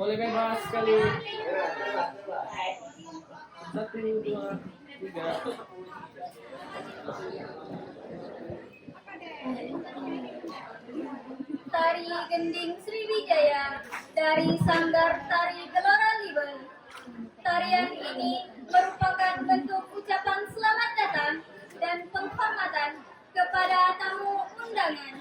Boleh bebas sekali. Satu, dua, tiga. Tari Gending Sriwijaya dari Sanggar Tari Gelora Libel. Tarian ini merupakan bentuk ucapan selamat datang dan penghormatan kepada tamu undangan.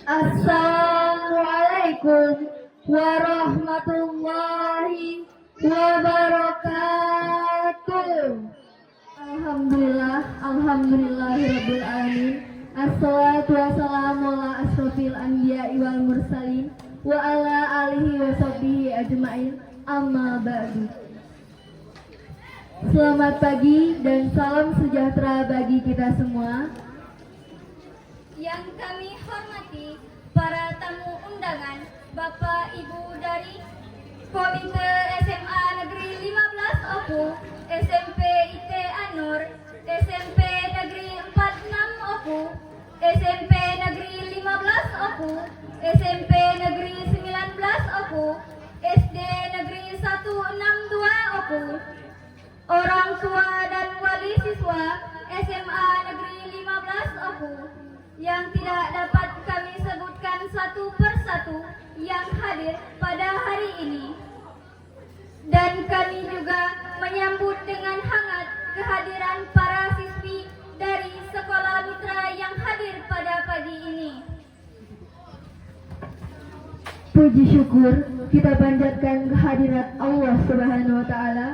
Assalamualaikum warahmatullahi wabarakatuh. Alhamdulillahirabbil alamin. Assalatu wassalamu ala asrofil anbiya'i wal mursalin wa ala alihi wa sahbihi ajma'in. Amma ba'du. Selamat pagi dan salam sejahtera bagi kita semua. Yang kami hormati para tamu undangan, Bapak Ibu dari Komite SMA Negeri 15 Opu, SMP IT Anur, SMP Negeri 46 Opu, SMP Negeri 15 Opu, SMP Negeri 19 Oku, SD Negeri 162 Oku, orang tua dan wali siswa SMA Negeri 15 Oku yang tidak dapat kami sebutkan satu persatu yang hadir pada hari ini. Dan kami juga menyambut dengan hangat kehadiran para siswi dari sekolah mitra yang hadir pada pagi ini. Puji syukur kita panjatkan kehadirat Allah Subhanahu wa taala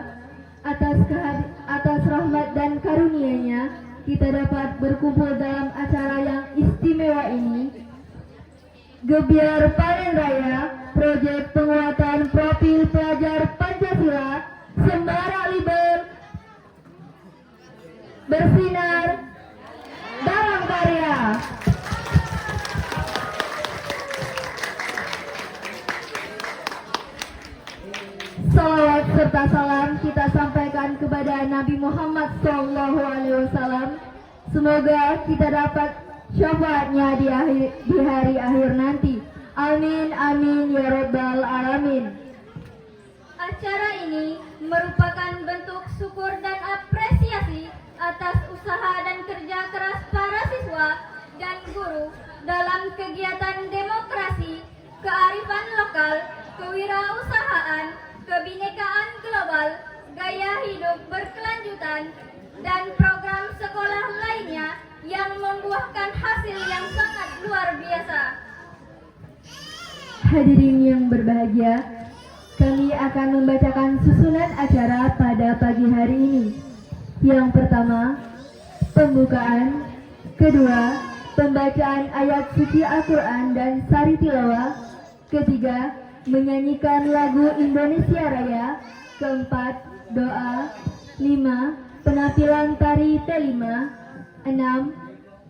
atas rahmat dan karunia-Nya kita dapat berkumpul dalam acara yang istimewa ini. Gebiar Panen Raya Proyek Penguatan Profil Pelajar Pancasila Sembara Liber bersinar dalam karya. Salawat serta salam kita sampaikan kepada Nabi Muhammad SAW. Semoga kita dapat syafaatnya di hari akhir nanti. Amin amin ya rabbal alamin. Acara ini merupakan bentuk syukur dan apresiasi atas usaha dan kerja keras para siswa dan guru dalam kegiatan demokrasi, kearifan lokal, kewirausahaan, kebinekaan global, gaya hidup berkelanjutan, dan program sekolah lainnya yang membuahkan hasil yang sangat luar biasa. Hadirin yang berbahagia, kami akan membacakan susunan acara pada pagi hari ini. Yang pertama, pembukaan. Kedua, pembacaan ayat suci Al-Quran dan sari tilawah. Ketiga, menyanyikan lagu Indonesia Raya. Keempat, doa. 5, penampilan tari T5. 6,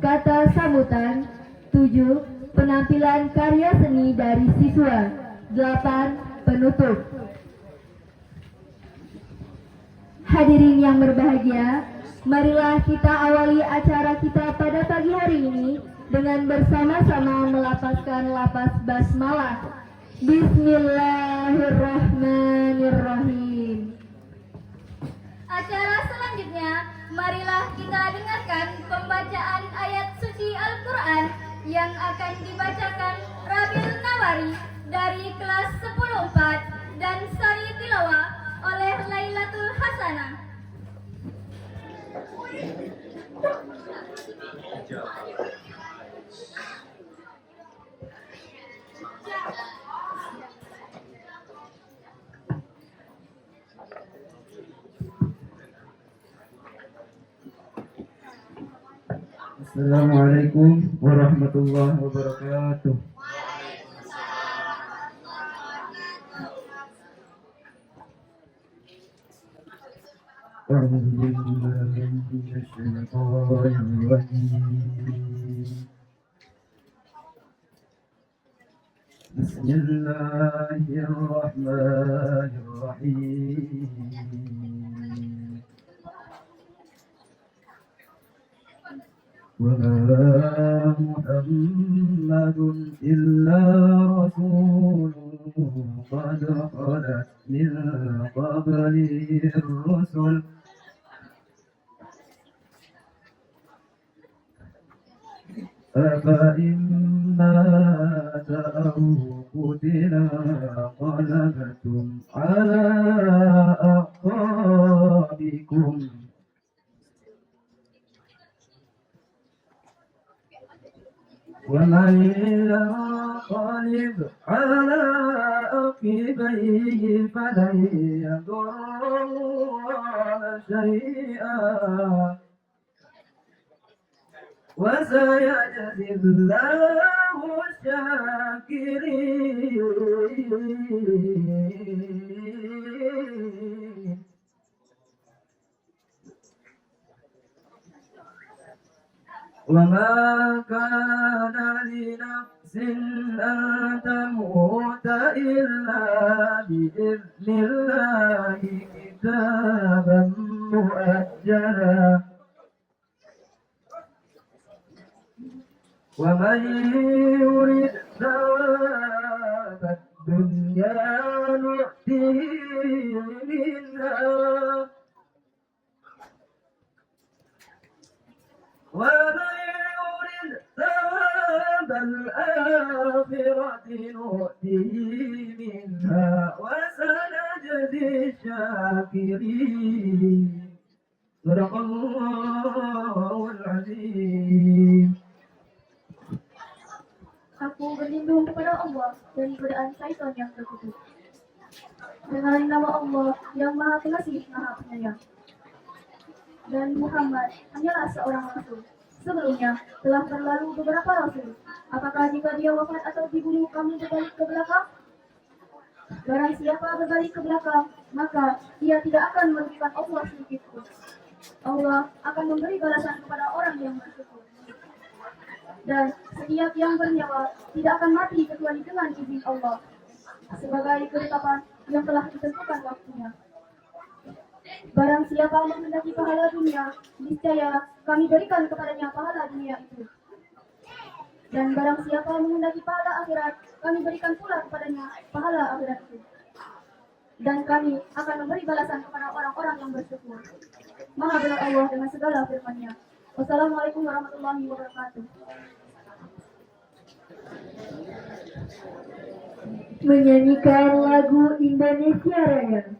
kata sambutan. 7, penampilan karya seni dari siswa. 8, penutup. Hadirin yang berbahagia, marilah kita awali acara kita pada pagi hari ini dengan bersama-sama melafazkan lafaz basmalah. Bismillahirrahmanirrahim. Acara selanjutnya, marilah kita dengarkan pembacaan ayat suci Al-Quran yang akan dibacakan Rabil Nawari dari kelas 10-4 dan sari tilawah oleh Lailatul Hasanah. Assalamualaikum warahmatullahi wabarakatuh. Bismillahirrahmanirrahim. وما محمد إلا رسول قد خلت من قبله الرسل أفإن مات أو قتل انقلبتم على أعقابكم ومن ينقلب على عقبيه فلن يضر الله شيئا وسيجزي الله الشاكرين. وما كان لنفس أن تموت إلا بإذن الله كتابا مؤجلا ومن يرد ثواب الدنيا نؤته منها ومن يرد ثواب الآخرة نؤته منها وسنجزي الشاكرين صدق الله العظيم. Aku berlindung kepada Allah dari godaan syaitan yang terkutuk. Dengan nama Allah yang Maha Pengasih, Maha Penyayang. Dan Muhammad hanyalah seorang rasul. Sebelumnya telah berlalu beberapa rasul. Apakah jika dia wafat atau dibunuh kami berbalik ke belakang? Barang siapa berbalik ke belakang, maka dia tidak akan merugikan Allah sedikit pun. Allah akan memberi balasan kepada orang yang bersyukur. Dan setiap yang bernyawa tidak akan mati kecuali dengan izin Allah, sebagai ketetapan yang telah ditentukan waktunya. Barang siapa menghendaki pahala dunia, niscaya kami berikan kepadanya pahala dunia itu. Dan barang siapa menghendaki pahala akhirat, kami berikan pula kepadanya pahala akhirat itu. Dan kami akan memberi balasan kepada orang-orang yang bersyukur. Maha benar Allah dengan segala firman-Nya. Wassalamualaikum warahmatullahi wabarakatuh. Menyanyikan lagu Indonesia Raya.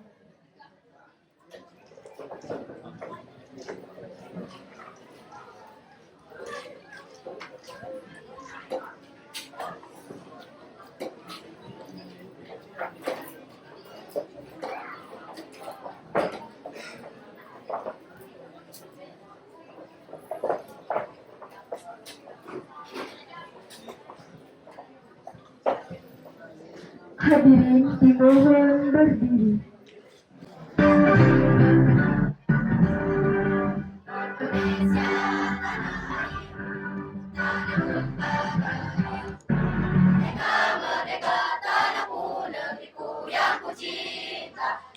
Hadirin dimohon berdiri.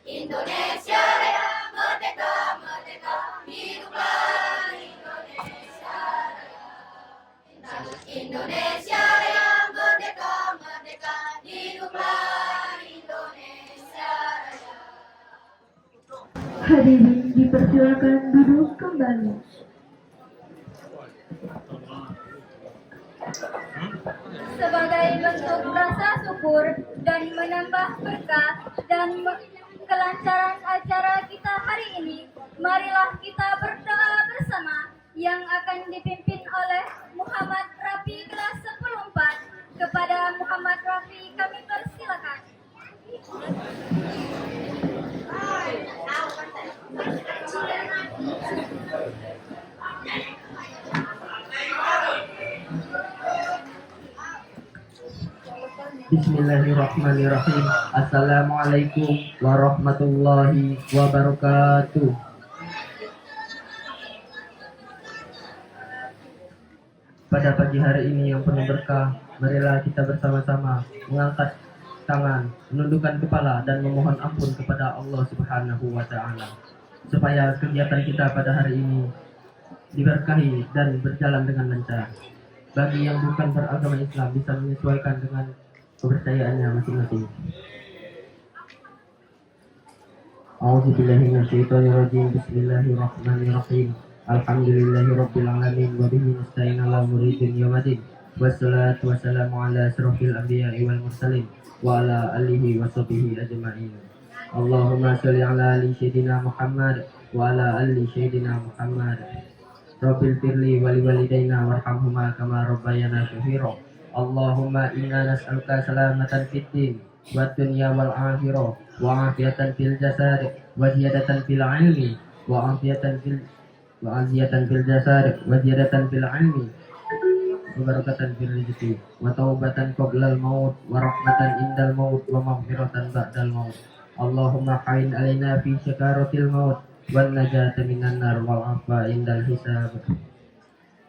Indonesia Raya, merdeka, merdeka, hiduplah Indonesia Raya. Indonesia Raya, merdeka, merdeka, hiduplah Indonesia Raya. Hadirin dipersilakan duduk kembali. Sebagai bentuk rasa syukur dan menambah berkah dan kelancaran acara kita hari ini, marilah kita berdoa bersama yang akan dipimpin oleh Muhammad Rafi kelas 10-4. Kepada Muhammad Rafi kami persilakan. Bismillahirrahmanirrahim. Assalamualaikum warahmatullahi wabarakatuh. Pada pagi hari ini yang penuh berkah, marilah kita bersama-sama mengangkat tangan, menundukkan kepala dan memohon ampun kepada Allah Subhanahu wa taala supaya kegiatan kita pada hari ini diberkahi dan berjalan dengan lancar. Bagi yang bukan beragama Islam bisa menyesuaikan dengan kepercayaannya masing-masing. A'udzubillahi minasyaitonirrajim. Bismillahirrahmanirrahim. Alhamdulillahirabbil alamin wa bihi nasta'in ala umuri dunya waddin. Wassalatu wassalamu ala asrofil anbiya'i wal mursalin wa ala alihi wa sahbihi ajma'in. Allahumma sholli ala ali sayyidina Muhammad wa ala ali sayyidina Muhammad. Rabbil firli wali walidaina warhamhuma kama rabbayana shaghira. Allahumma inna nas'aluka salamatan fid din wad dunya wal akhirah wa afiyatan fil jasad wa ziyadatan fil ilmi wa afiyatan fil jasad wa ziyadatan fil ilmi wa barakatan fil rizqi wa taubatan qabla al maut wa rahmatan indal maut wa maghfiratan ba'dal maut. Allahumma hain alaina fi syakaratil maut wan najata minan nar wal afa indal hisab.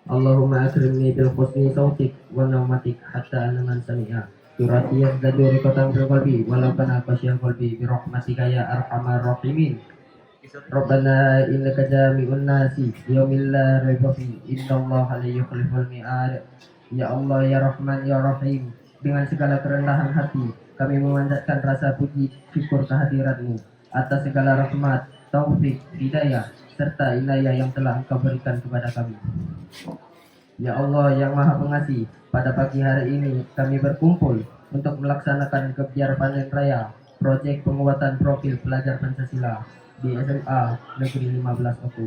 Allahumma akrimni bil husni sautik wa naumatik hatta anaman sami'a surati yazdadu riqatan fil qalbi walau kana qasyal qalbi bi rahmatika ya arhamar rahimin. Rabbana innaka jami'un nasi yaumil la raiba fi innallaha la yukhliful mi'ad. Ya Allah, ya Rahman, ya Rahim, dengan segala kerendahan hati, kami memanjatkan rasa puji syukur kehadiratmu atas segala rahmat, taufik, hidayah, serta inayah yang telah Engkau berikan kepada kami. Ya Allah yang Maha Pengasih, pada pagi hari ini kami berkumpul untuk melaksanakan kegiatan panen raya proyek penguatan profil pelajar Pancasila di SMA Negeri 15 Oku.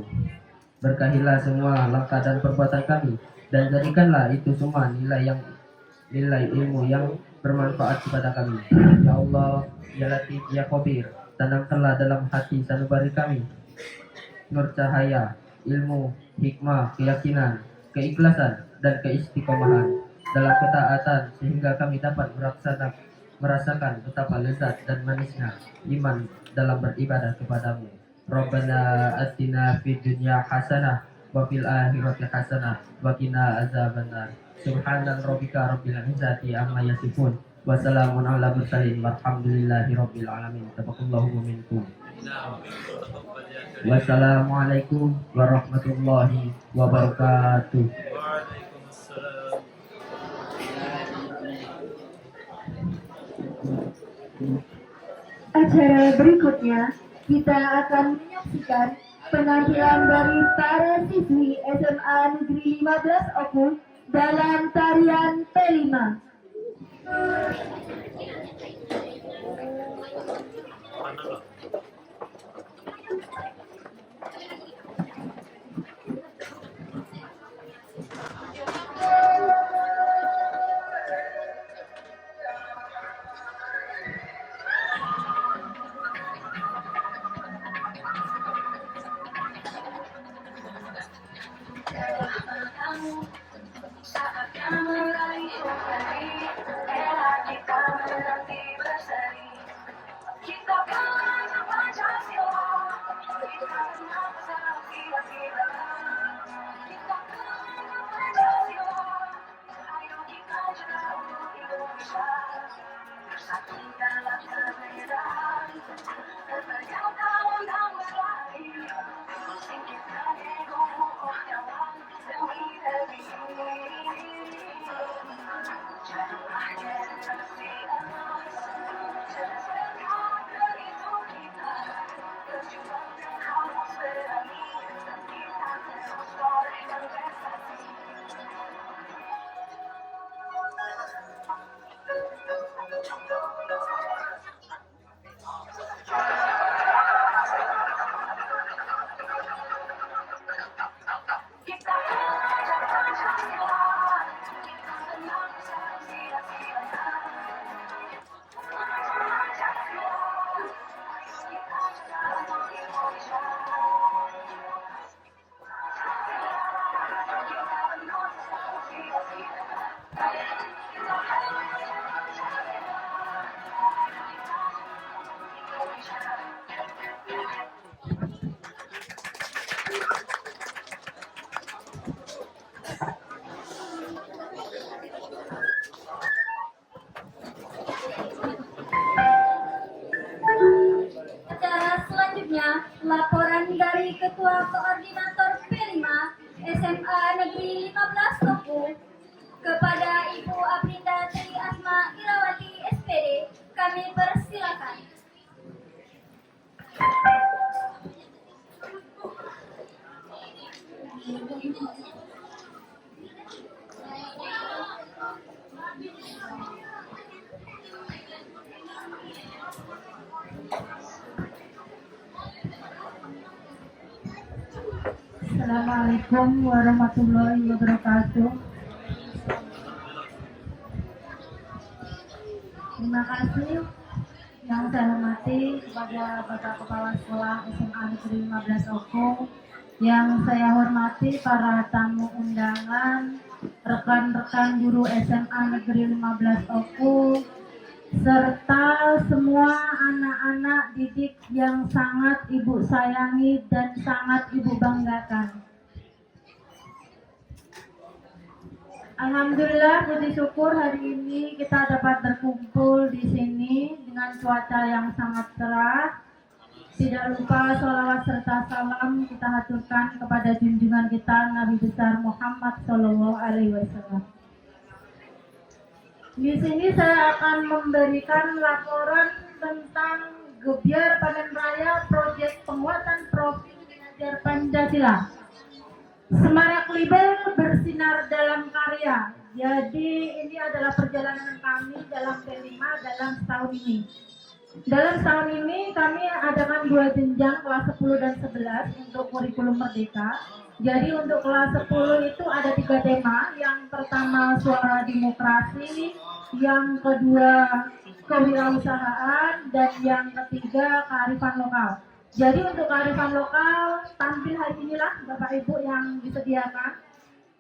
Berkahilah semua langkah dan perbuatan kami, dan jadikanlah itu semua nilai ilmu yang bermanfaat kepada kami. Ya Allah, ya Latif, ya Khabir, tanamkanlah dalam hati sanubari kami nur cahaya, ilmu, hikmah, keyakinan, keikhlasan, dan keistiqomahan dalam ketaatan sehingga kami dapat merasakan betapa lezat dan manisnya iman dalam beribadah kepadamu. Rabbana atina fid dunya hasanah wa fil akhirati hasanah wa qina azabannar. Subhana rabbika rabbil izzati amma yasifun wa salamun ala mursalin walhamdulillahi rabbil alamin. Tabarakallahu minkum. Wassalamualaikum warahmatullahi wabarakatuh. Waalaikumsalam. Acara berikutnya kita akan menyaksikan penampilan dari para siswi SMA Negeri 15 Oku dalam tarian P5. Acara selanjutnya, laporan dari Ketua Koordinator P5 SMA Negeri 15 Oku kepada Ibu Aprinda Tri Asma Irawati SPD, kami persilakan. Assalamualaikum warahmatullahi wabarakatuh. Terima kasih yang saya hormati kepada Bapak Kepala Sekolah SMA Negeri 15 Oku, yang saya hormati para tamu undangan, rekan-rekan guru SMA Negeri 15 Oku, serta semua anak-anak didik yang sangat Ibu sayangi dan sangat Ibu banggakan. Alhamdulillah, puji syukur hari ini kita dapat berkumpul di sini dengan cuaca yang sangat cerah. Tidak lupa sholawat serta salam kita haturkan kepada junjungan kita Nabi besar Muhammad SAW. Di sini saya akan memberikan laporan tentang Gebyar Panen Raya Proyek Penguatan Profil Mengajar Pancasila. Semarak Libel bersinar dalam karya. Jadi ini adalah perjalanan kami dalam P5 dalam setahun ini. Dalam setahun ini kami adakan 2 jenjang kelas 10 dan 11 untuk kurikulum merdeka. Jadi untuk kelas 10 itu ada 3 tema. Yang pertama suara demokrasi, yang kedua kewirausahaan, dan yang ketiga kearifan lokal. Jadi untuk kearifan lokal tampil hari inilah Bapak Ibu yang disediakan.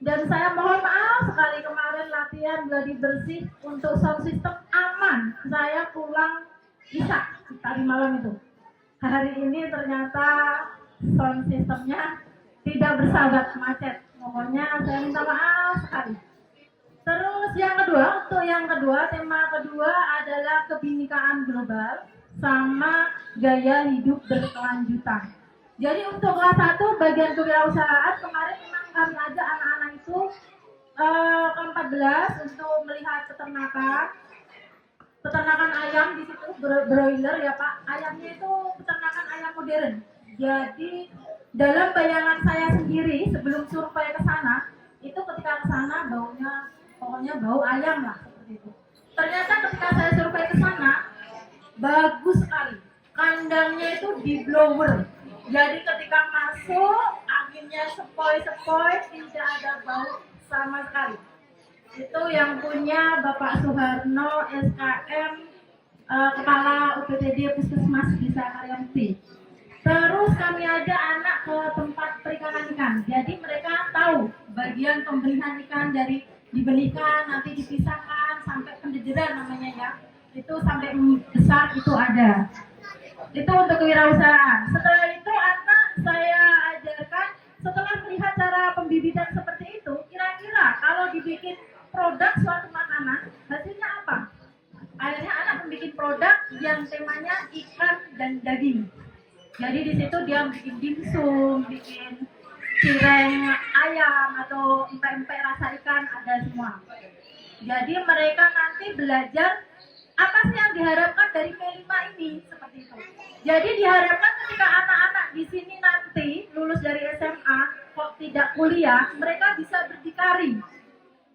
Dan saya mohon maaf sekali kemarin latihan gladi bersih untuk sound system aman. Saya pulang bisa tadi malam itu. Hari ini ternyata sound systemnya tidak bersahabat, macet. Pokoknya saya minta maaf sekali. Terus yang kedua, tema kedua adalah kebinekaan global sama gaya hidup berkelanjutan. Jadi untuk kelas 1 bagian kewirausahaan kemarin memang kami ajak anak-anak itu ke-14 untuk melihat peternakan ayam di situ, broiler ya Pak. Ayamnya itu peternakan ayam modern. Jadi dalam bayangan saya sendiri sebelum survei ke sana, itu ketika ke sana baunya pokoknya bau ayam lah seperti itu. Ternyata ketika saya survei ke sana bagus sekali. Kandangnya itu di blower. Jadi ketika masuk anginnya sepoi-sepoi, tidak ada bau sama sekali. Itu yang punya Bapak Suharno SKM, Kepala UPTD Puskesmas Desa Karyamukti. Terus kami ada anak ke tempat perikanan ikan. Jadi mereka tahu bagian pembelian ikan dari dibelikan, nanti dipisahkan sampai penjejeran namanya ya. Itu sampai besar itu ada. Itu untuk kewirausahaan. Setelah itu anak saya ajarkan setelah melihat cara pembibitan seperti itu, kira-kira kalau dibikin produk suatu makanan hasilnya apa? Akhirnya anak membuat produk yang temanya ikan dan daging. Jadi di situ dia bikin dimsum, bikin cireng ayam atau empek-empek rasa ikan ada semua. Jadi mereka nanti belajar apa sih yang diharapkan dari P5 ini seperti itu. Jadi diharapkan ketika anak-anak di sini nanti lulus dari SMA kok tidak kuliah, mereka bisa berdikari.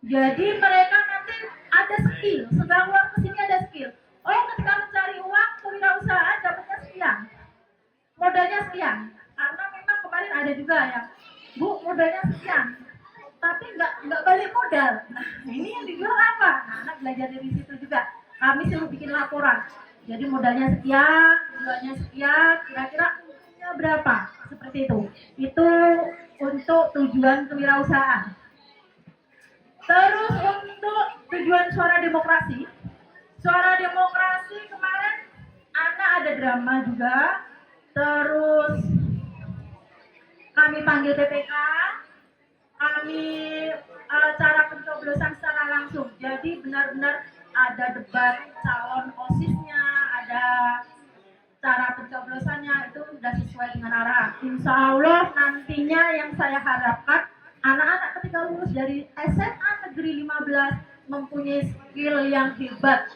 Jadi mereka nanti ada skill, setelah keluar ke sini ada skill. Oh, ketika mencari uang kewirausahaan dapatnya sekian, modalnya sekian. Karena memang kemarin ada juga yang Bu modalnya sekian, tapi nggak balik modal. Nah ini yang dijual apa? Nah, anak belajar dari situ juga. Kami suruh bikin laporan. Jadi modalnya sekian, jualnya sekian, kira-kira untungnya berapa? Seperti itu. Itu untuk tujuan kewirausahaan. Terus untuk tujuan suara demokrasi. Suara demokrasi kemarin anak ada drama juga. Terus kami panggil PPK. Kami cara pencoblosan secara langsung. Jadi benar-benar ada debat calon OSIS-nya, ada cara pencoblosannya, itu sudah sesuai dengan arahan. Insya Allah nantinya yang saya harapkan anak-anak ketika lulus dari SMA Negeri 15 mempunyai skill yang hebat.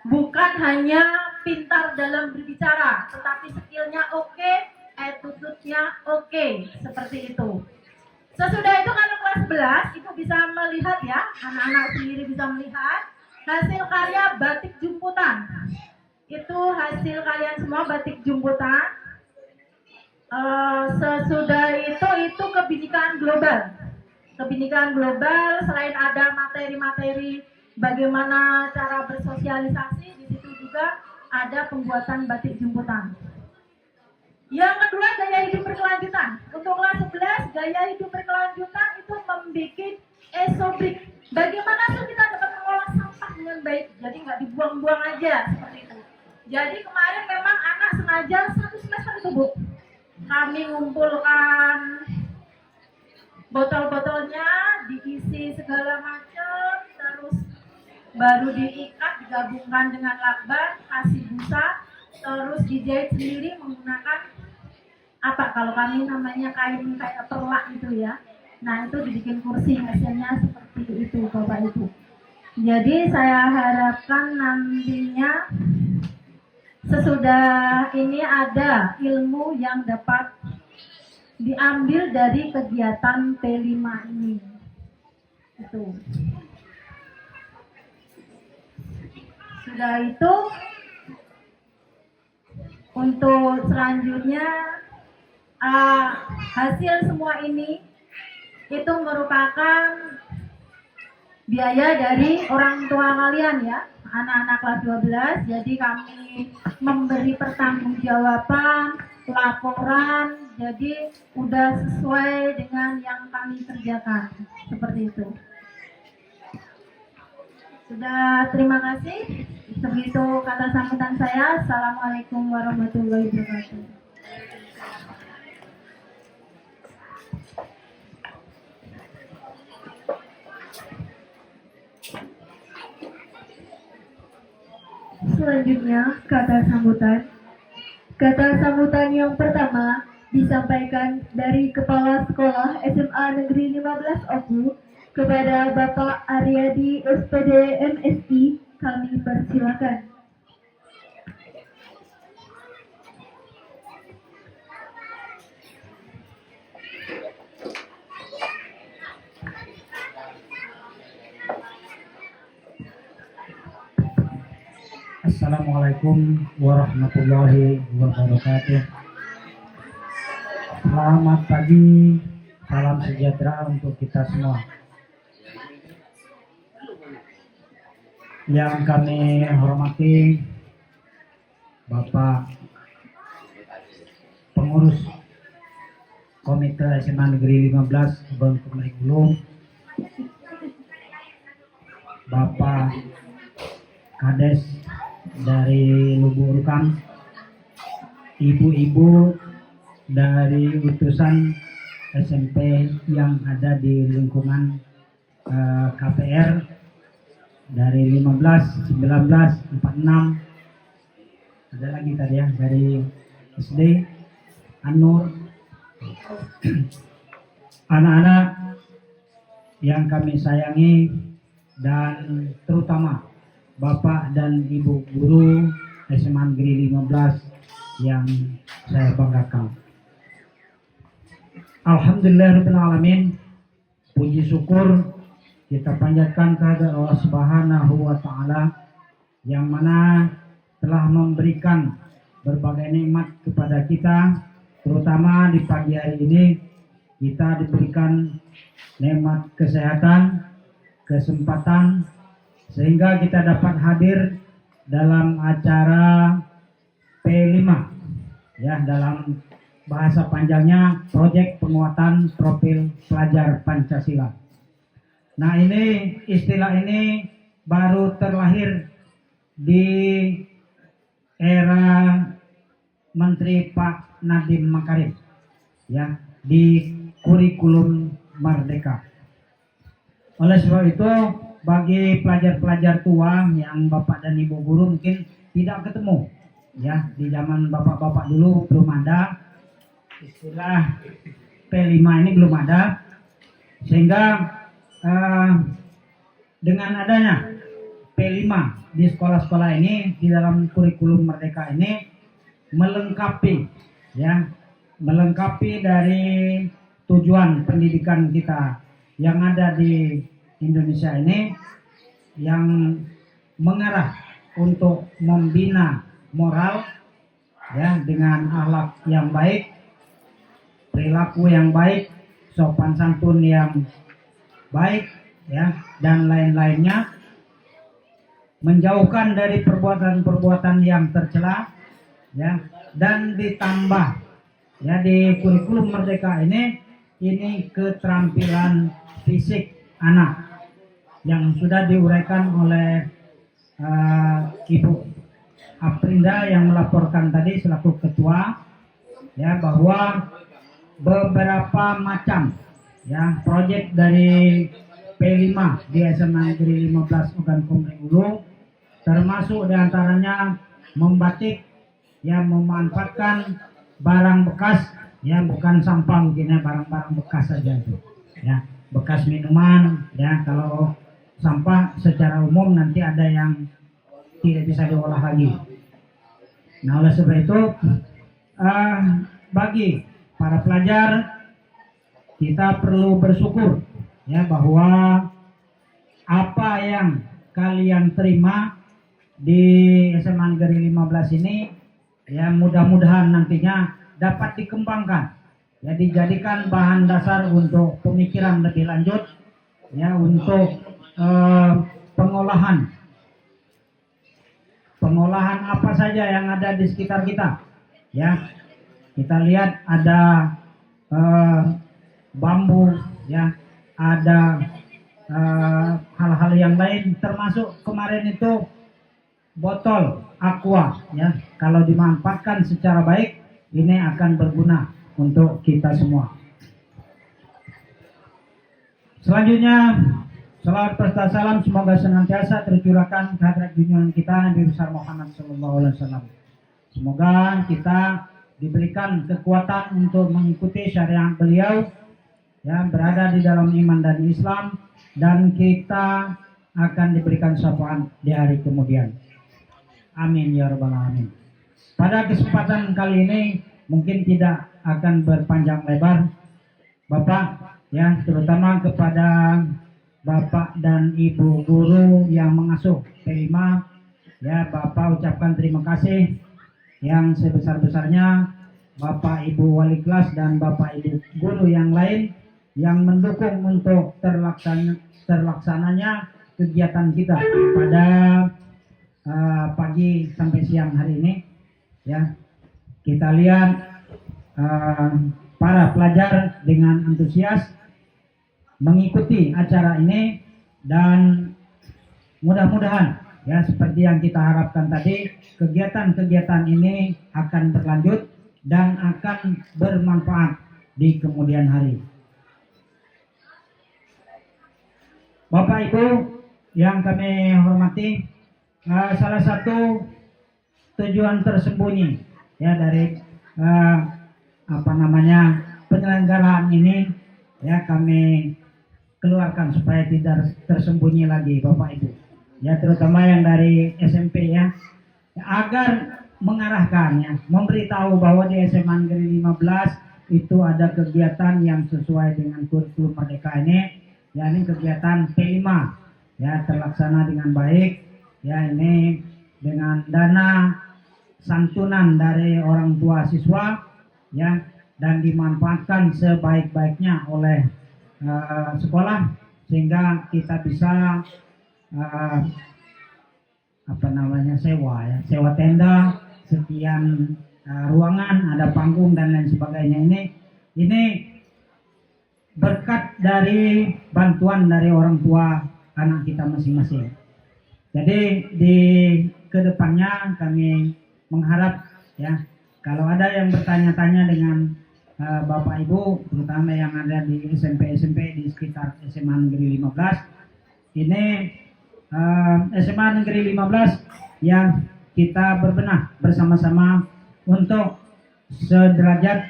Bukan hanya pintar dalam berbicara, tetapi skillnya oke, attitude-nya oke, seperti itu. Sesudah itu kalau kelas 11 itu bisa melihat ya, anak-anak sendiri bisa melihat hasil karya batik jumputan. Itu hasil kalian semua batik jumputan. Sesudah itu kebinekaan global. Kebinekaan global selain ada materi-materi bagaimana cara bersosialisasi, di situ juga ada pembuatan batik jumputan. Yang kedua gaya hidup berkelanjutan. Untuk kelas 11 gaya hidup berkelanjutan itu membuat esobrik. Bagaimana sih kita dapat mengolah sampah dengan baik? Jadi nggak dibuang-buang aja seperti itu. Jadi kemarin memang anak sengaja 1 semester itu Bu, kami ngumpulkan botol-botolnya, diisi segala macam, terus baru diikat, digabungkan dengan lakban, kasih busa, terus dijahit sendiri menggunakan apa kalau kami namanya kain kayak perlak gitu ya. Nah itu dibikin kursi, hasilnya seperti itu Bapak Ibu. Jadi saya harapkan nantinya sesudah ini ada ilmu yang dapat diambil dari kegiatan P5 ini. Itu. Sudah itu, untuk selanjutnya hasil semua ini itu merupakan biaya dari orang tua kalian ya, anak-anak kelas 12. Jadi kami memberi pertanggungjawaban, laporan, jadi udah sesuai dengan yang kami kerjakan. Seperti itu. Sudah, terima kasih. Segitu kata sambutan saya. Assalamualaikum warahmatullahi wabarakatuh. Selanjutnya, kata sambutan. Kata sambutan yang pertama disampaikan dari Kepala Sekolah SMA Negeri 15 Oku kepada Bapak Aryadi SPD MSI. Kami persilakan. Assalamualaikum warahmatullahi wabarakatuh. Selamat pagi, salam sejahtera untuk kita semua. Yang kami hormati Bapak Pengurus Komite SMA Negeri 15 Bengkulu Ulum, Bapak Kades dari Lubuk Rukam, ibu-ibu dari utusan SMP yang ada di lingkungan KPR dari 15, 19, 46, ada lagi tadi ya dari SD, Anur, anak-anak yang kami sayangi, dan terutama Bapak dan Ibu Guru SMA Negeri 15 yang saya banggakan. Alhamdulillahirrahmanirrahim. Puji syukur kita panjatkan kepada Allah Subhanahu wa Ta'ala yang mana telah memberikan berbagai nikmat kepada kita, terutama di pagi hari ini kita diberikan nikmat kesehatan, kesempatan, sehingga kita dapat hadir dalam acara P5 ya, dalam bahasa panjangnya Proyek Penguatan Profil Pelajar Pancasila. Nah, ini istilah ini baru terlahir di era Menteri Pak Nadiem Makarim ya, di kurikulum Merdeka. Oleh sebab itu, bagi pelajar-pelajar tua yang Bapak dan Ibu Guru mungkin tidak ketemu ya, di zaman Bapak-bapak dulu belum ada istilah P5 ini, belum ada, sehingga dengan adanya P5 di sekolah-sekolah ini, di dalam kurikulum Merdeka ini melengkapi ya, melengkapi dari tujuan pendidikan kita yang ada di Indonesia ini, yang mengarah untuk membina moral ya, dengan akhlak yang baik, perilaku yang baik, sopan santun yang baik ya, dan lain-lainnya, menjauhkan dari perbuatan-perbuatan yang tercela ya, dan ditambah ya di kurikulum Merdeka ini keterampilan fisik anak yang sudah diuraikan oleh Ibu Aprinda yang melaporkan tadi selaku ketua ya, bahwa beberapa macam ya proyek dari P5 di SMA Negeri 15 Ogan Komering Ulu, termasuk diantaranya membatik ya, memanfaatkan barang bekas ya, bukan sampah mungkin ya, barang-barang bekas saja itu ya, bekas minuman ya, kalau sampah secara umum nanti ada yang tidak bisa diolah lagi. Nah, oleh sebab itu bagi para pelajar kita perlu bersyukur ya bahwa apa yang kalian terima di SMA Negeri 15 ini ya mudah-mudahan nantinya dapat dikembangkan ya, dijadikan bahan dasar untuk pemikiran lebih lanjut ya, untuk pengolahan apa saja yang ada di sekitar kita ya. Kita lihat ada bambu ya, ada hal-hal yang lain, termasuk kemarin itu botol aqua ya, kalau dimanfaatkan secara baik ini akan berguna untuk kita semua. Selanjutnya, salawat serta salam semoga senantiasa tercurahkan kehadirat junjungan kita Nabi besar Muhammad SAW. Semoga kita diberikan kekuatan untuk mengikuti syariat beliau ya, berada di dalam iman dan Islam, dan kita akan diberikan syafaat di hari kemudian. Amin ya rabbal alamin. Pada kesempatan kali ini mungkin tidak akan berpanjang lebar, Bapak ya, terutama kepada Bapak dan Ibu guru yang mengasuh P5 ya, Bapak ucapkan terima kasih yang sebesar-besarnya. Bapak Ibu wali kelas dan Bapak Ibu guru yang lain yang mendukung untuk terlaksananya kegiatan kita pada pagi sampai siang hari ini ya. Kita lihat para pelajar dengan antusias mengikuti acara ini, dan mudah-mudahan ya seperti yang kita harapkan tadi, kegiatan-kegiatan ini akan berlanjut dan akan bermanfaat di kemudian hari. Bapak Ibu yang kami hormati, salah satu tujuan tersembunyi ya dari penyelenggaraan ini ya, kami keluarkan supaya tidak tersembunyi lagi Bapak Ibu ya, terutama yang dari SMP ya, agar mengarahkan ya, memberitahu bahwa di SMA Negeri 15 itu ada kegiatan yang sesuai dengan kurikulum Merdeka ini ya, ini kegiatan P5 ya, terlaksana dengan baik ya, ini dengan dana santunan dari orang tua siswa ya, dan dimanfaatkan sebaik-baiknya oleh sekolah, sehingga kita bisa sewa tenda, sekian ruangan, ada panggung dan lain sebagainya. Ini berkat dari bantuan dari orang tua anak kita masing-masing. Jadi di kedepannya kami mengharap ya, kalau ada yang bertanya-tanya dengan Bapak Ibu, terutama yang ada di SMP di sekitar SMA Negeri 15, ini SMA Negeri 15 yang kita berbenah bersama-sama untuk sederajat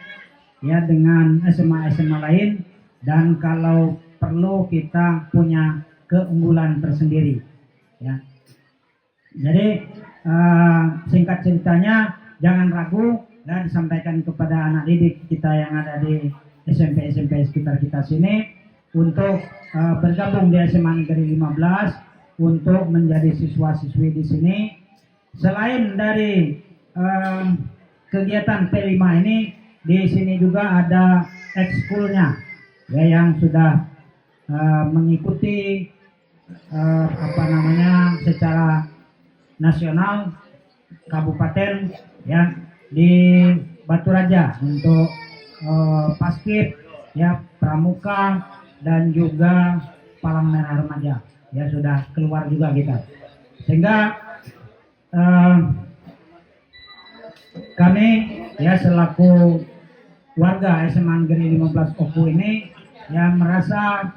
ya dengan SMA-SMA lain, dan kalau perlu kita punya keunggulan tersendiri ya. Jadi singkat ceritanya, jangan ragu dan disampaikan kepada anak didik kita yang ada di SMP sekitar kita sini untuk bergabung di SMA Negeri 15 untuk menjadi siswa-siswi di sini. Selain dari kegiatan P5 ini, di sini juga ada ekskulnya ya, yang sudah mengikuti secara nasional kabupaten ya, di Batu Raja untuk Paskib ya, Pramuka dan juga Palang Merah Remaja ya, sudah keluar juga kita, sehingga kami ya selaku warga SMA Negeri 15 Oku ini ya merasa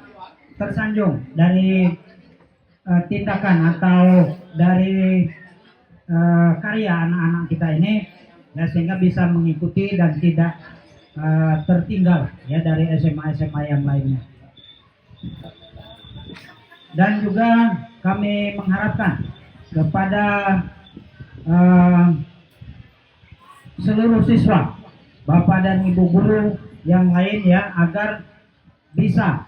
tersanjung dari tindakan atau dari karya anak-anak kita ini ya, sehingga bisa mengikuti dan tidak tertinggal ya dari SMA yang lainnya. dan juga kami mengharapkan kepada eh, seluruh siswa, Bapak dan Ibu guru yang lain ya, agar bisa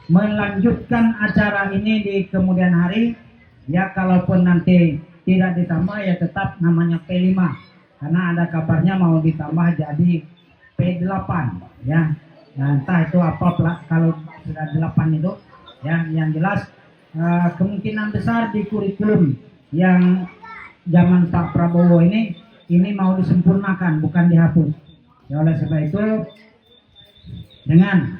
melanjutkan acara ini di kemudian hari ya. Kalaupun nanti tidak ditambah ya tetap namanya P5, karena ada kabarnya mau ditambah jadi P8 ya. Nah, entah itu apa kalau sudah 8 itu ya. Yang jelas kemungkinan besar di kurikulum yang zaman Pak Prabowo ini mau disempurnakan, bukan dihapus ya. Oleh sebab itu, dengan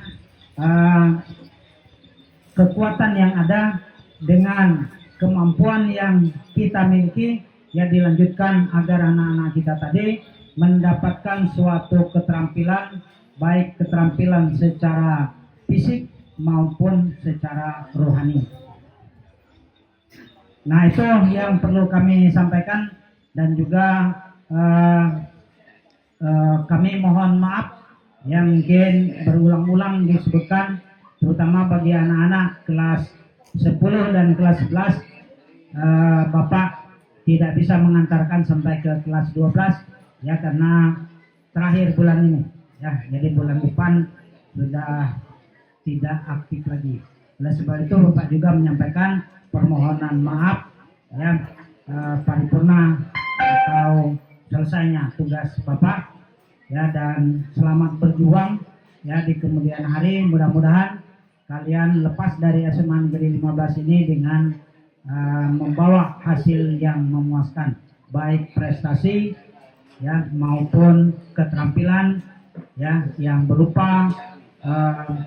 kekuatan yang ada, dengan kemampuan yang kita miliki ya, dilanjutkan agar anak-anak kita tadi mendapatkan suatu keterampilan, baik keterampilan secara fisik maupun secara rohani. Nah, itu yang perlu kami sampaikan, dan juga kami mohon maaf yang mungkin berulang-ulang disebutkan, terutama bagi anak-anak kelas 10 dan kelas 11, Bapak tidak bisa mengantarkan sampai ke kelas 12 ya, karena terakhir bulan ini ya, jadi bulan depan sudah tidak aktif lagi. Oleh sebab itu, Bapak juga menyampaikan permohonan maaf ya, paripurna atau selesainya tugas Bapak ya, dan selamat berjuang ya di kemudian hari. Mudah-mudahan kalian lepas dari SMA Negeri 15 ini dengan membawa hasil yang memuaskan, baik prestasi ya maupun keterampilan ya, yang berupa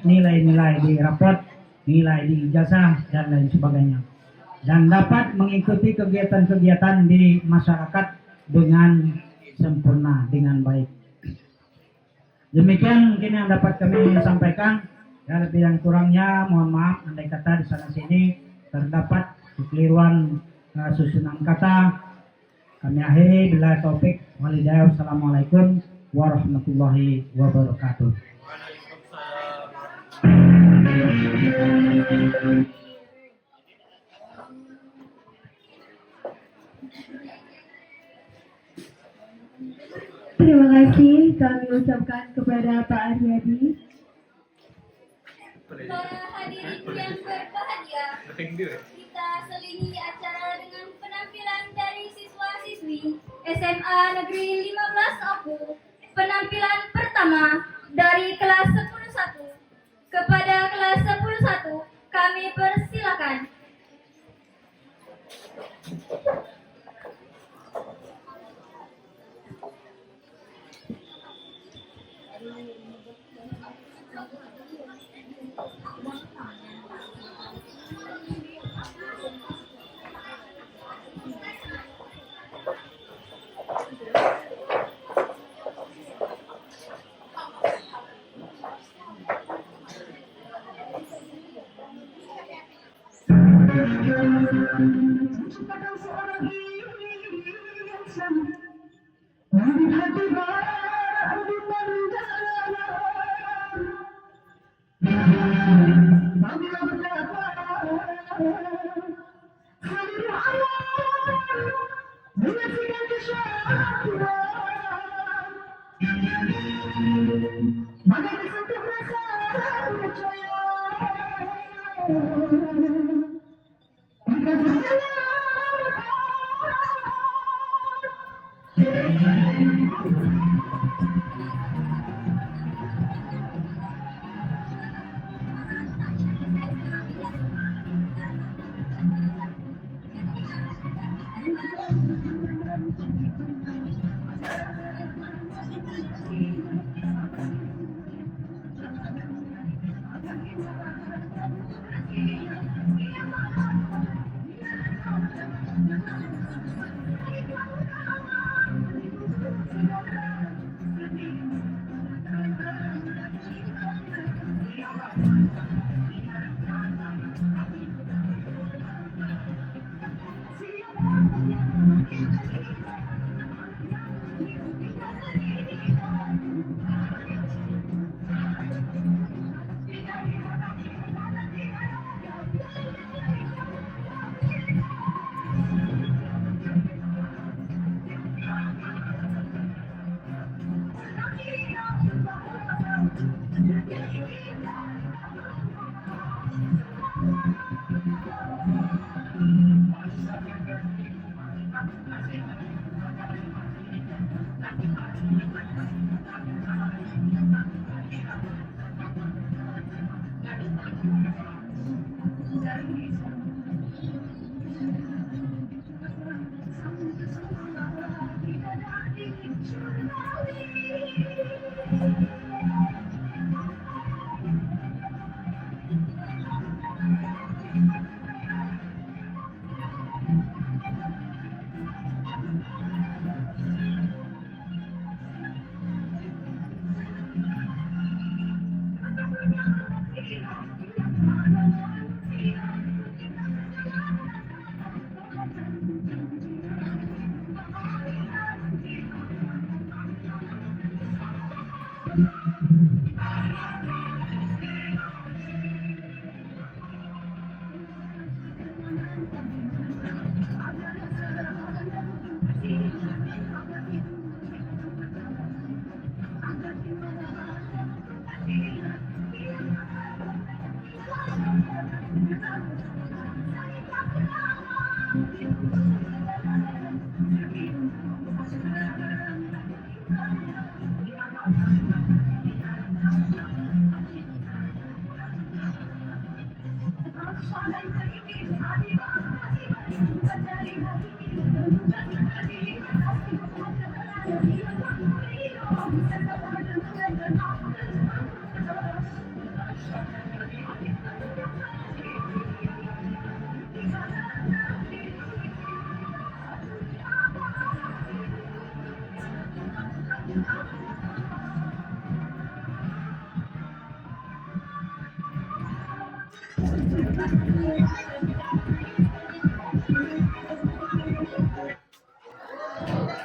nilai-nilai di raport, nilai di ijazah dan lain sebagainya, dan dapat mengikuti kegiatan-kegiatan di masyarakat dengan sempurna, dengan baik. Demikian mungkin yang dapat kami sampaikan ya. Lebih dan kurangnya mohon maaf andai kata di sana sini terdapat kekeliruan susunan kata. Kami akhiri bila taufik walhidayah. Wassalamualaikum warahmatullahi wabarakatuh. Terima kasih kami ucapkan kepada Pak Aryadi. Para hadirin yang berbahagia, kita selingi acara dengan penampilan dari siswa-siswi SMA Negeri 15 Oku. Penampilan pertama dari kelas 10-1. Kepada kelas 10-1 kami persilakan.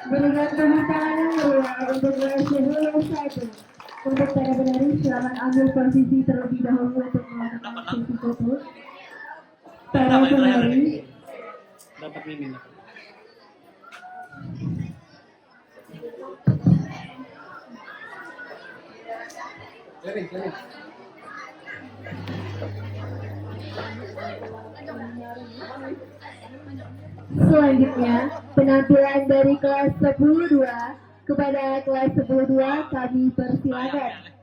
Berikan tepuk tangan yang meriah untuk Rasulullah satu. Untuk para penari, silakan ambil posisi terlebih dahulu untuk melakukan sesi foto. Para penari, Dapat mimin. selanjutnya penampilan dari kelas 10-2 kepada kelas 10-2 kami persilakan.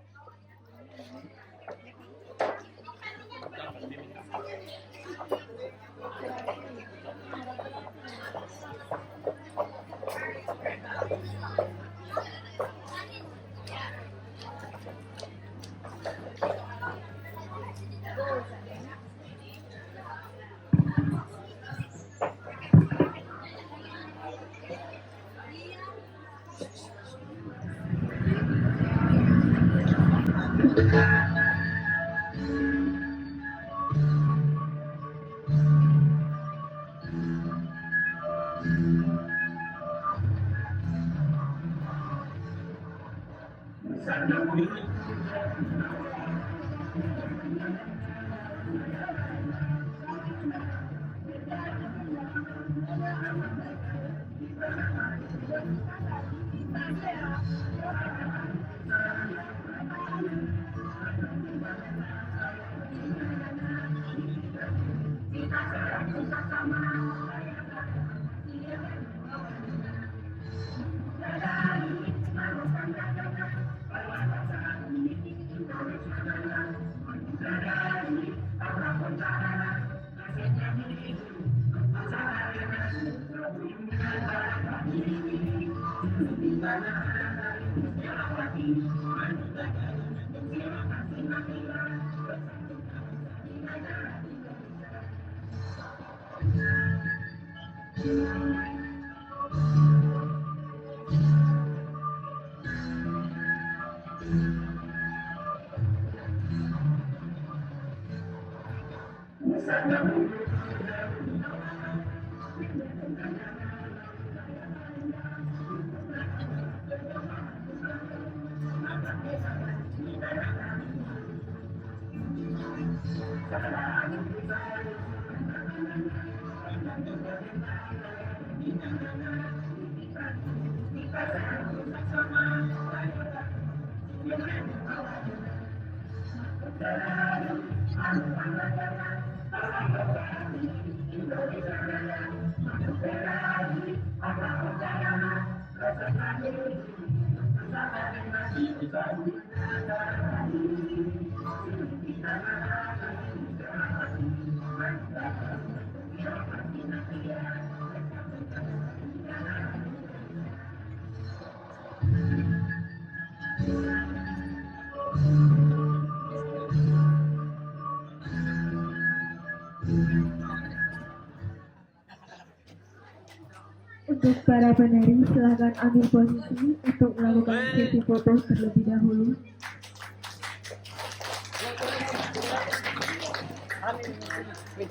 Untuk para penari, silakan ambil posisi untuk melakukan sesi foto terlebih dahulu.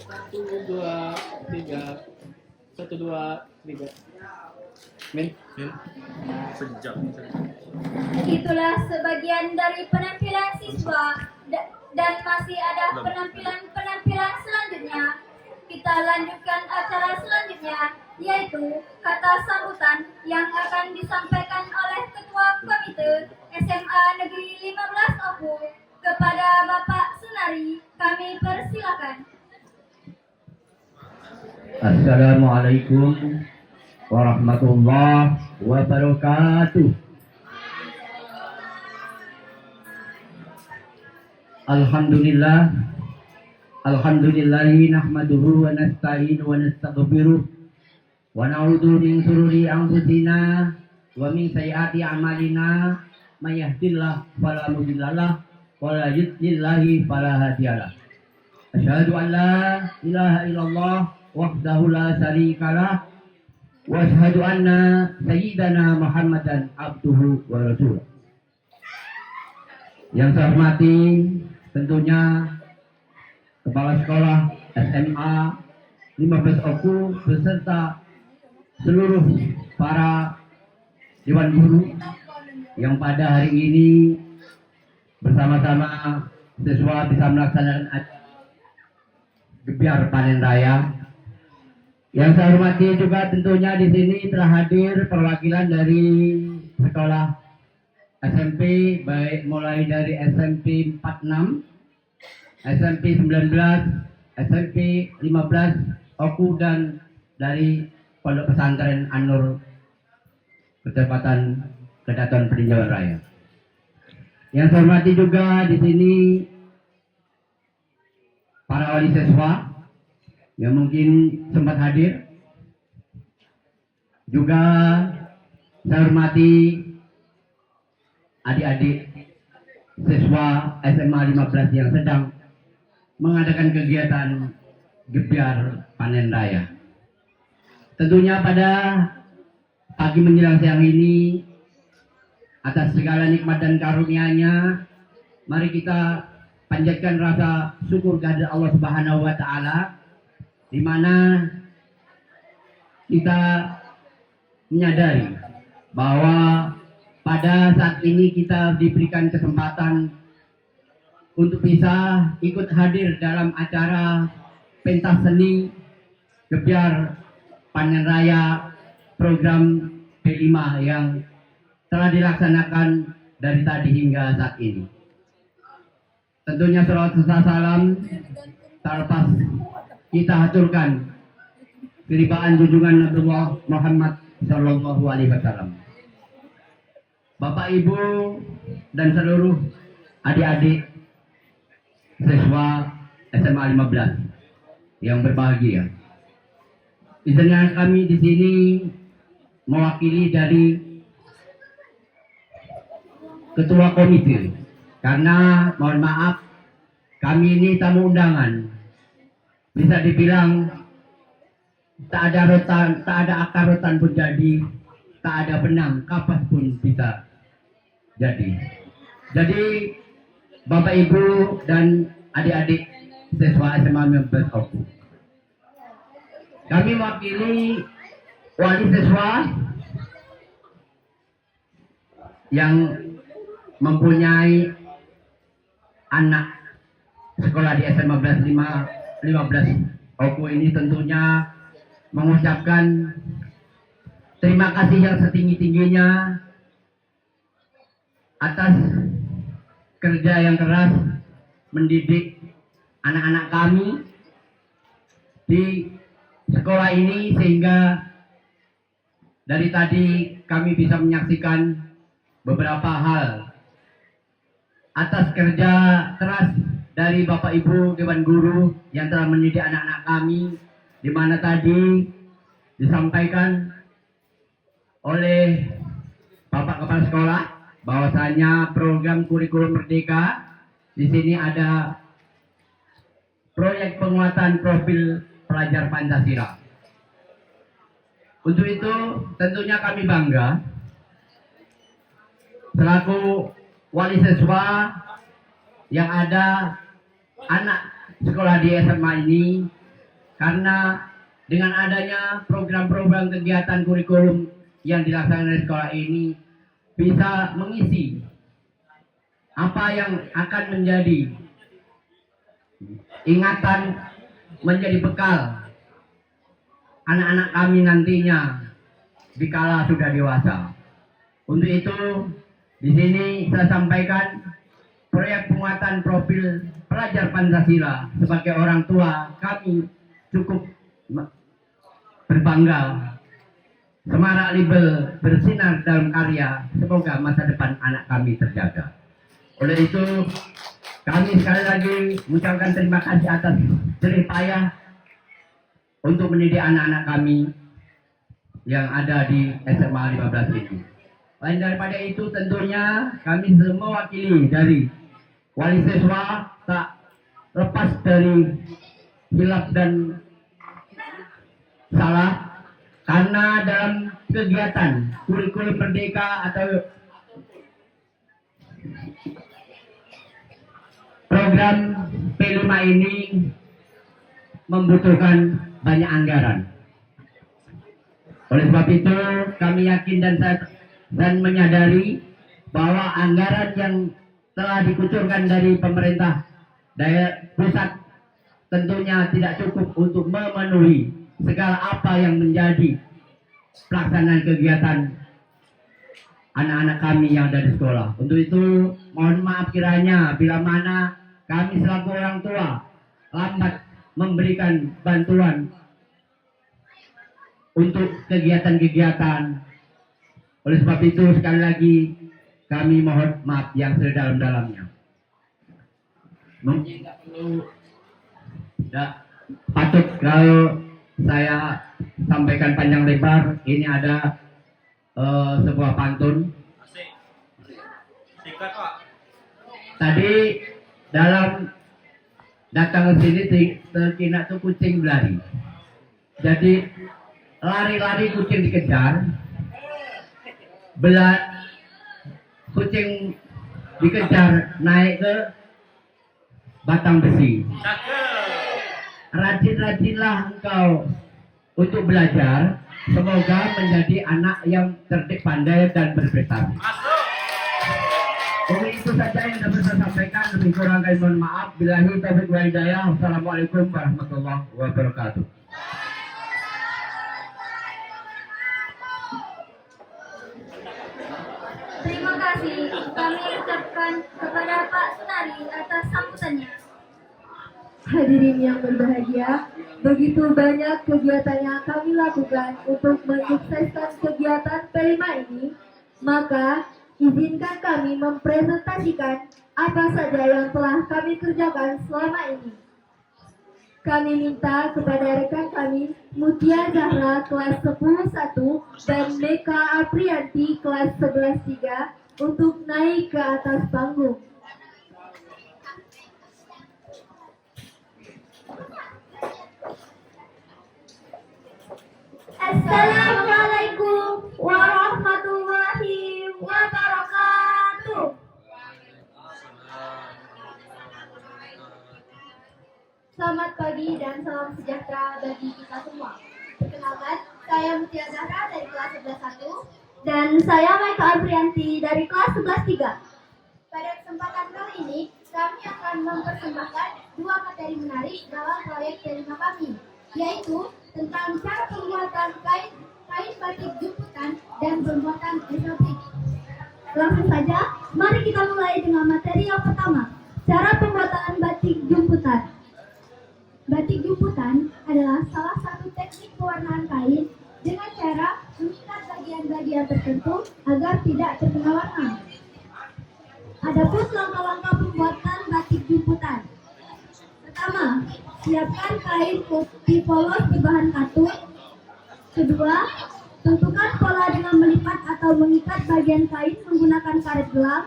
Satu, dua, tiga. Satu, dua, tiga. Min. Sejam. Itulah sebagian dari penampilan siswa dan masih ada penampilan selanjutnya. Kita lanjutkan acara selanjutnya, yaitu kata sambutan yang akan disampaikan oleh Ketua Komite SMA Negeri 15 Oku kepada Bapak Sunari. Kami persilakan. Assalamualaikum warahmatullahi wabarakatuh. Alhamdulillahi nahmaduhu wa nasta'inu wa nastaghfiruh wa na'udzu min shururi anfusina wa min sayyiati a'malina may yahdihillahu fala mudhillalah wa la yudhlil fala hadiyalah. Asyhadu an la ilaha illallah wahdahu la syarikalah wa asyhadu anna sayyidana Muhammadan abduhu wa rasuluh. Yang saya hormati tentunya Kepala Sekolah SMA 15 Oku beserta seluruh para Dewan Guru yang pada hari ini bersama-sama siswa bisa melaksanakan gebiar panen raya. Yang saya hormati juga tentunya di sini telah hadir perwakilan dari sekolah SMP, baik mulai dari SMP 46, SMP 19, SMP 15, Oku dan dari Pondok Pesantren An-Nur Ketepatan Kedatuan Peninjauan Raya. Yang saya hormati juga di sini para wali siswa yang mungkin sempat hadir. Juga saya hormati adik-adik siswa SMA 15 yang sedang mengadakan kegiatan gebiar panen raya. Tentunya pada pagi menjelang siang ini, atas segala nikmat dan karunia-Nya, mari kita panjatkan rasa syukur kepada Allah Subhanahu wa taala, di mana kita menyadari bahwa pada saat ini kita diberikan kesempatan untuk bisa ikut hadir dalam acara pentas seni gebiar panen raya program P5 yang telah dilaksanakan dari tadi hingga saat ini. Tentunya salawat serta salam tak lepas kita haturkan keribaan junjungan Nabiullah Muhammad Sallallahu Alaihi Wasallam. Bapak, Ibu, dan seluruh adik-adik siswa SMA 15 yang berbahagia. Izinkan kami di sini mewakili dari Ketua Komite, karena mohon maaf kami ini tamu undangan. Bisa dibilang tak ada akar rotan pun jadi, tak ada benang kapas pun bisa jadi. Jadi Bapak, Ibu, dan adik-adik siswa SMA 15 Oku, kami mewakili wali siswa yang mempunyai anak sekolah di SMA 15 Oku ini tentunya mengucapkan terima kasih yang setinggi-tingginya atas kerja yang keras mendidik anak-anak kami di sekolah ini, sehingga dari tadi kami bisa menyaksikan beberapa hal atas kerja keras dari Bapak Ibu Dewan Guru yang telah mendidik anak-anak kami, di mana tadi disampaikan oleh Bapak Kepala Sekolah bahwasanya program kurikulum Merdeka di sini ada proyek penguatan profil pelajar Pancasila. Untuk itu tentunya kami bangga selaku wali siswa yang ada anak sekolah di SMA ini, karena dengan adanya program-program kegiatan kurikulum yang dilaksanakan di sekolah ini bisa mengisi apa yang akan menjadi ingatan, menjadi bekal anak-anak kami nantinya dikala sudah dewasa. Untuk itu di sini saya sampaikan proyek penguatan profil pelajar Pancasila. Sebagai orang tua kami cukup berbangga. Semarak Libel bersinar dalam karya, semoga masa depan anak kami terjaga. Oleh itu kami sekali lagi mengucapkan terima kasih atas jerih payah untuk mendidik anak-anak kami yang ada di SMA 15 ini. Lain daripada itu tentunya kami mewakili dari wali siswa tak lepas dari hilaf dan salah, karena dalam kegiatan kurikulum Merdeka atau program P5 ini membutuhkan banyak anggaran. Oleh sebab itu kami yakin dan menyadari bahwa anggaran yang telah dikucurkan dari pemerintah daerah pusat tentunya tidak cukup untuk memenuhi segala apa yang menjadi pelaksanaan kegiatan anak-anak kami yang ada di sekolah. Untuk itu mohon maaf kiranya bila mana kami selaku orang tua lambat memberikan bantuan untuk kegiatan-kegiatan. Oleh sebab itu sekali lagi kami mohon maaf yang sedalam-dalamnya. Mungkin tidak perlu, tidak patut kalau saya sampaikan panjang lebar. Ini ada sebuah pantun. Tadi dalam datang ke sini terkena tuh kucing berlari. Jadi lari-lari kucing dikejar, kucing dikejar naik ke batang besi. Rajin-rajinlah engkau untuk belajar, semoga menjadi anak yang cerdik, pandai, dan berprestasi. Jadi itu saja yang dapat saya sampaikan. Lebih kurang kami mohon maaf. Billahi taufiq wal hidayah. Wassalamualaikum warahmatullahi wabarakatuh. Terima kasih kami ucapkan kepada Pak Sunari atas sambutannya. Hadirin yang berbahagia, begitu banyak kegiatan yang kami lakukan untuk mensukseskan kegiatan P5 ini, maka izinkan kami mempresentasikan apa saja yang telah kami kerjakan selama ini. Kami minta kepada rekan kami Mutia Zahra kelas 10-1 dan Meka Aprianti kelas 11-3 untuk naik ke atas panggung. Assalamualaikum warahmatullahi wabarakatuh. Selamat pagi dan salam sejahtera bagi kita semua. Perkenalkan, saya Mutia Zahra dari kelas 11-1 Dan saya Meka Aprianti dari kelas 11-3. Pada kesempatan kali ini, kami akan mempersembahkan dua materi menarik dalam proyek P5 kami, yaitu tentang cara pembuatan kain batik jumputan dan pembuatan esotik. Langsung saja, mari kita mulai dengan materi yang pertama, cara pembuatan jumputan. Batik jumputan adalah salah satu teknik pewarnaan kain dengan cara mengikat bagian-bagian tertentu agar tidak terkena warna. Adapun langkah-langkah pembuatan batik jumputan. Pertama, siapkan kain putih polos berbahan katun. Kedua, tentukan pola dengan melipat atau mengikat bagian kain menggunakan karet gelang.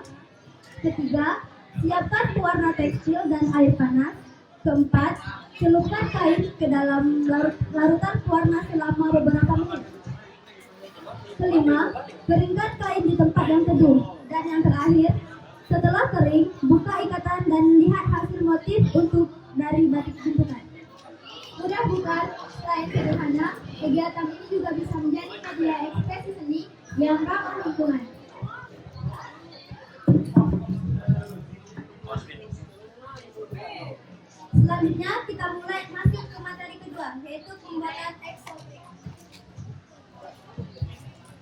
Ketiga, siapkan pewarna tekstil dan air panas. Keempat, celupkan kain ke dalam larutan pewarna selama beberapa menit. Kelima, keringkan kain di tempat yang teduh. Dan yang terakhir, setelah kering, buka ikatan dan lihat hasil motif untuk dari batik jumputan. Mudah bukan? Selain sederhana, kegiatan ini juga bisa menjadi media ekspresi seni yang ramah lingkungan. Selanjutnya kita mulai masuk ke materi kedua, yaitu pembuatan eksobrik.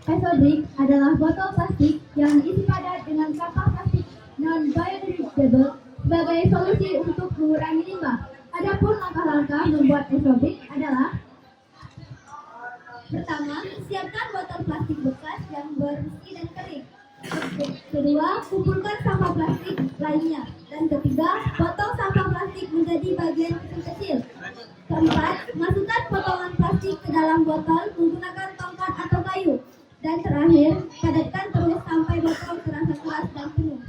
Eksobrik adalah botol plastik yang diisi padat dengan sampah plastik non-biodegradable sebagai solusi untuk mengurangi limbah. Adapun langkah-langkah membuat eksobrik adalah: pertama, siapkan botol plastik bekas yang bersih dan kering. Kedua, kumpulkan sampah plastik lainnya. Dan ketiga, potong sampah plastik menjadi bagian kecil-kecil. Keempat, masukkan potongan plastik ke dalam botol menggunakan tongkat atau kayu. Dan terakhir, padatkan terus sampai botol terasa keras dan penuh.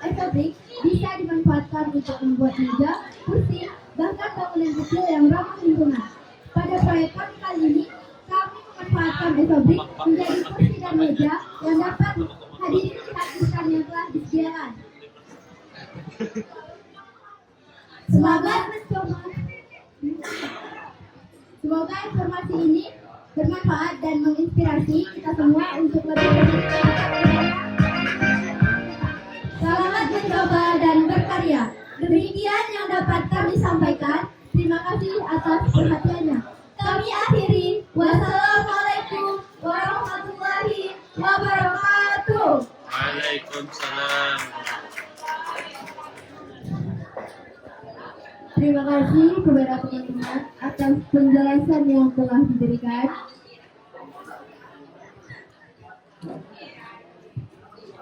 Eksobrik bisa dimanfaatkan untuk membuat meja, kursi, bahkan bangunan kecil yang ramah lingkungan. Pada proyek kami kali ini, kami memanfaatkan eksobrik menjadi kursi dan meja yang dapat hadiri pihak yang telah disediakan. Semoga informasi ini bermanfaat dan menginspirasi kita semua untuk lebih selamat mencoba dan berkarya. Demikian yang dapat kami sampaikan. Terima kasih atas perhatiannya. Kami akhiri. Wassalamualaikum warahmatullahi wabarakatuh. Waalaikumsalam. Terima kasih kepada teman-teman atas penjelasan yang telah diberikan.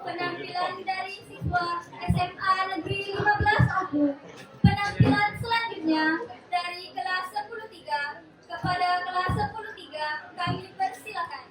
Penampilan dari siswa SMA Negeri 15 Oku. Penampilan selanjutnya dari kelas 10-3 kepada kelas 10-3 kami persilakan.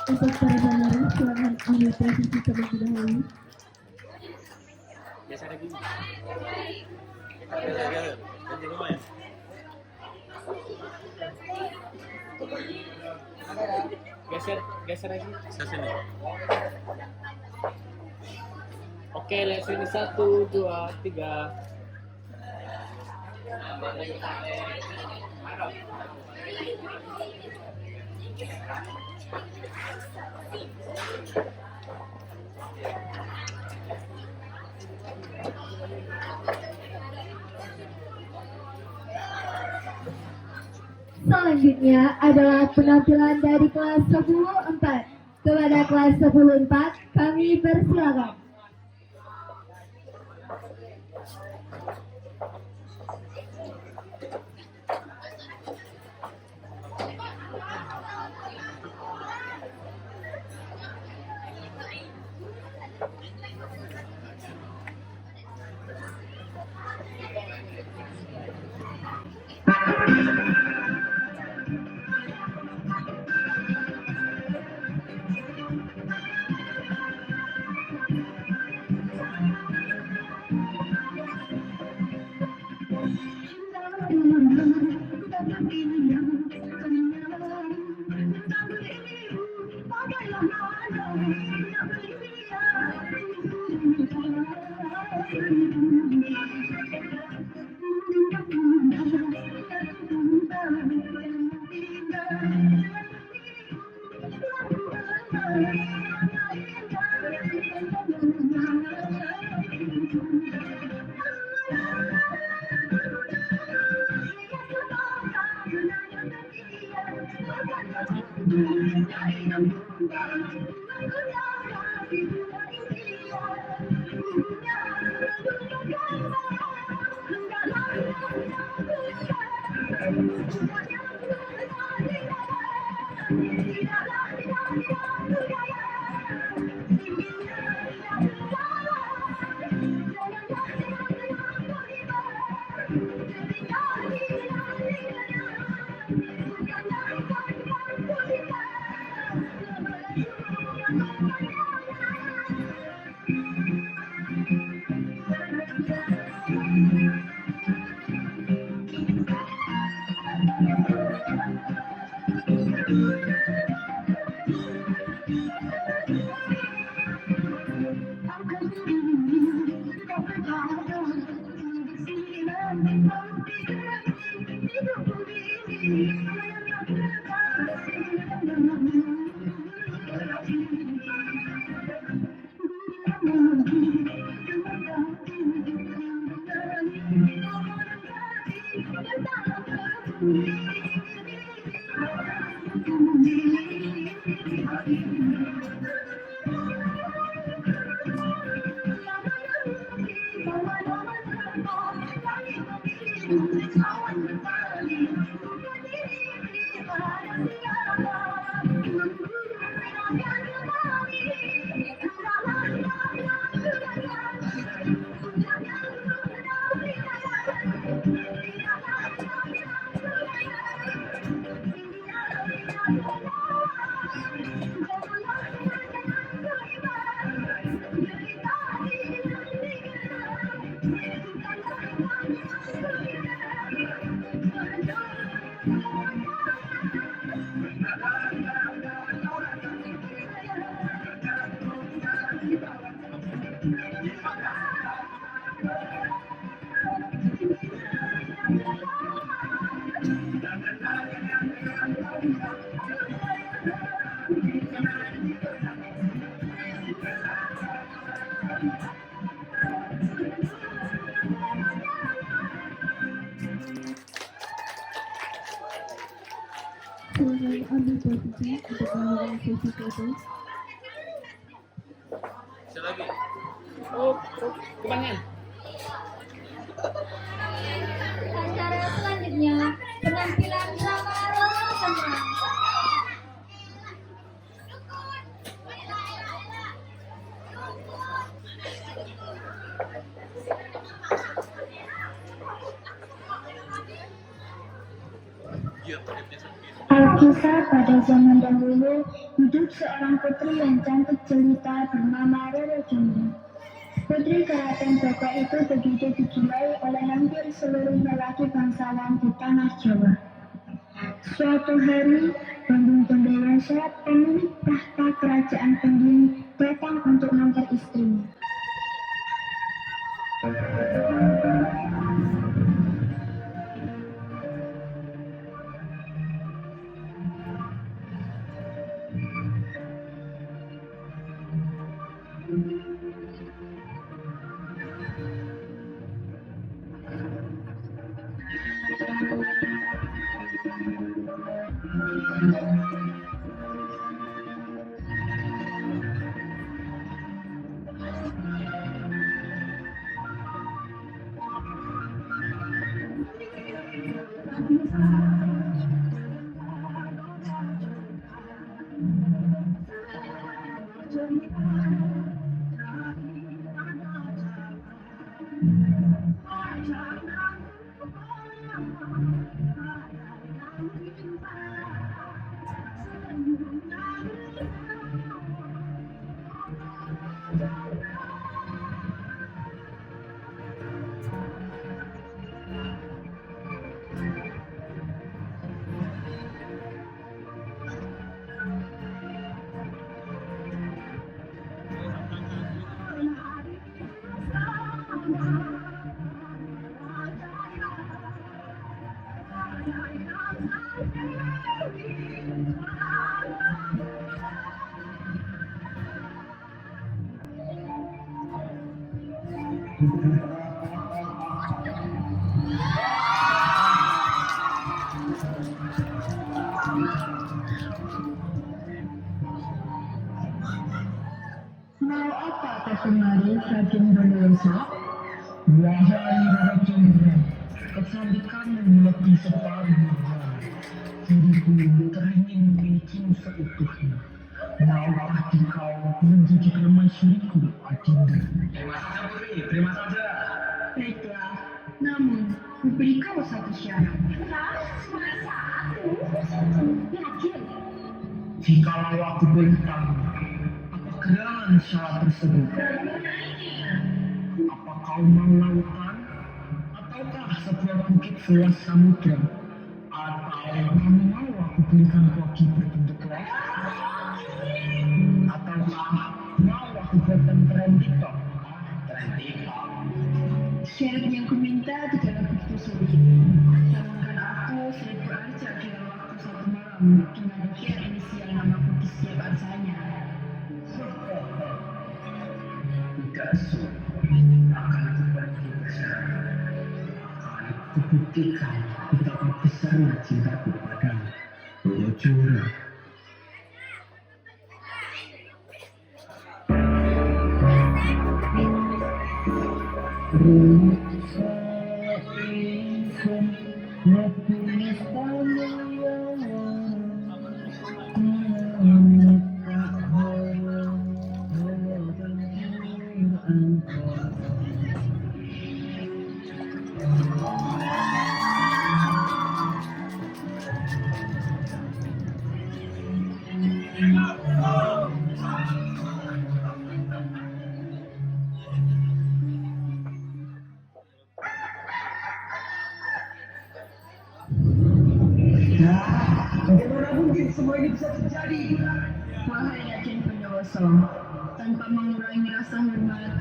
Untuk para pemeran, silakan ambil posisi terlebih dahulu. Geser lagi. Geser lagi. Sini. Oke, lihat sini 1, 2, 3. Selanjutnya adalah penampilan dari kelas 10-4. Kepada kelas 10-4, kami persilakan. Silakan ambil posisi untuk memulai sesi foto. Selagi. Oh, kebanyakan. Acara selanjutnya penampilan drama Roro Kentang. Iya, kulitnya sempit. Alkisah pada zaman dahulu, hidup seorang putri yang cantik jelita bernama Roro Jonggrang. Putri keraton Joko itu begitu digilai oleh hampir seluruh lelaki bangsawan di tanah Jawa. Suatu hari, Bandung Pendewasa, pemilik tahta kerajaan Pending, datang untuk mengantar istrinya. Mau apa kau kemari, Raden Bondowoso? Wahai Roro Jonggrang, kecantikanmu melebihi separuh nirwana. Diriku teringin memilikimu seutuhnya. Maukah kau menjadi permaisuriku, Adinda? Terima saja, Putri, terima saja. Baiklah, namun kuberi kau satu syarat. Cuma satu? Yakin? Jikalau aku berhutang, gerangan syarat tersebut. Apa kau mau lautan, ataukah sebuah bukit seluas samudra, atau kamu mau aku belikan koki berbentuk les, ataukah mau aku buatkan tren TikTok? Tren TikTok? Syarat yang kuminta tidaklah begitu sulit. Jangankan aku 1000 arca dalam waktu 1 malam dengan ukiran inisial namaku di setiap arcanya. Tidak sulit, akan aku pergi bersama. Akan aku buktikan betapa besarnya cintaku padamu, Roro Jonggrang. Rasa ingin semua ini bisa terjadi? Wahai yakin pendosa, tanpa mengurangi rasa hormat,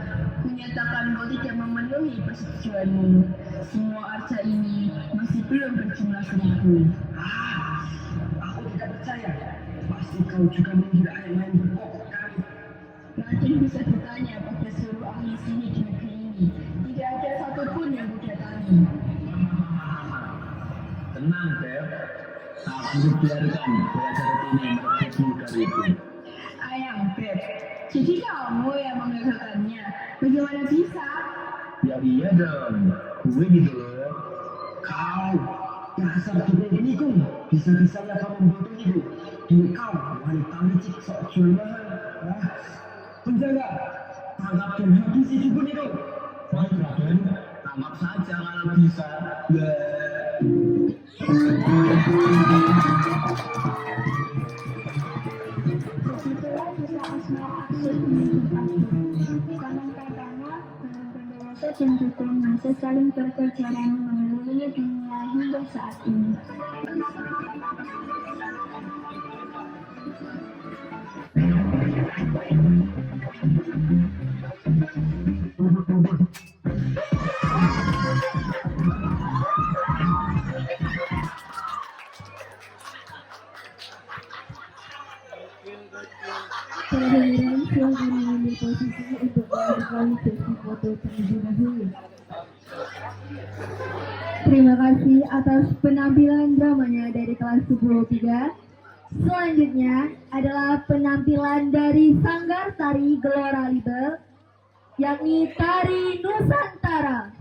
menyatakan kau tidak memenuhi persetujuanmu. Semua arca ini masih belum berjumlah 1000. Aku tidak percaya. Pasti kau juga mengira ayat lain berpokok kali. Raden bisa bertanya pada seluruh ahli sihir di negeri ini. Tidak ada satupun yang kudatangi. Tenang, Beb. Aku biarkan belajar ini merebutmu dari itu. Ayang, Beb. Jadi kamu yang mengagalkannya. Bagaimana bisa? Ya iya dong. Gue gitu loh. Kau, dasar dukun ini kau. Bisa-bisanya kamu membodohiku. Dulu kau, wanita licik sok jual mahal. Penjaga, tangkap dan habisi dukun itu. Baik, Raden. Tangkap saja kalau bisa. Begitulah kisah Asma Aksir menuntut konon katanya, pendosa dan dukun masih saling berkejaran mengelilingi dunia hingga saat ini. Kehadiran yang mengambil posisi untuk melakukan sesi foto terlebih dahulu. Terima kasih atas penampilan dramanya dari kelas 10-3. Selanjutnya adalah penampilan dari Sanggar Tari Gelora Libel, yakni Tari Nusantara.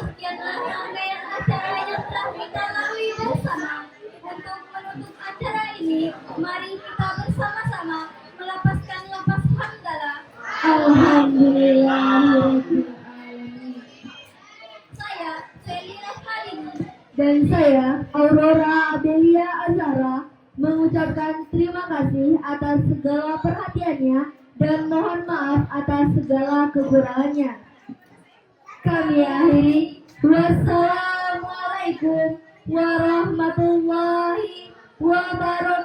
Demikianlah rangkaian acara yang telah kita lalui bersama. Untuk menutup acara ini, mari kita bersama-sama melepaskan lepas hamdalah. Alhamdulillahirrahmanirrahim. Saya Selina Halini. Dan saya Aurora Abelia Azara mengucapkan terima kasih atas segala perhatiannya dan mohon maaf atas segala kekurangannya. Kami akhiri. Wassalamualaikum warahmatullahi wabarakatuh.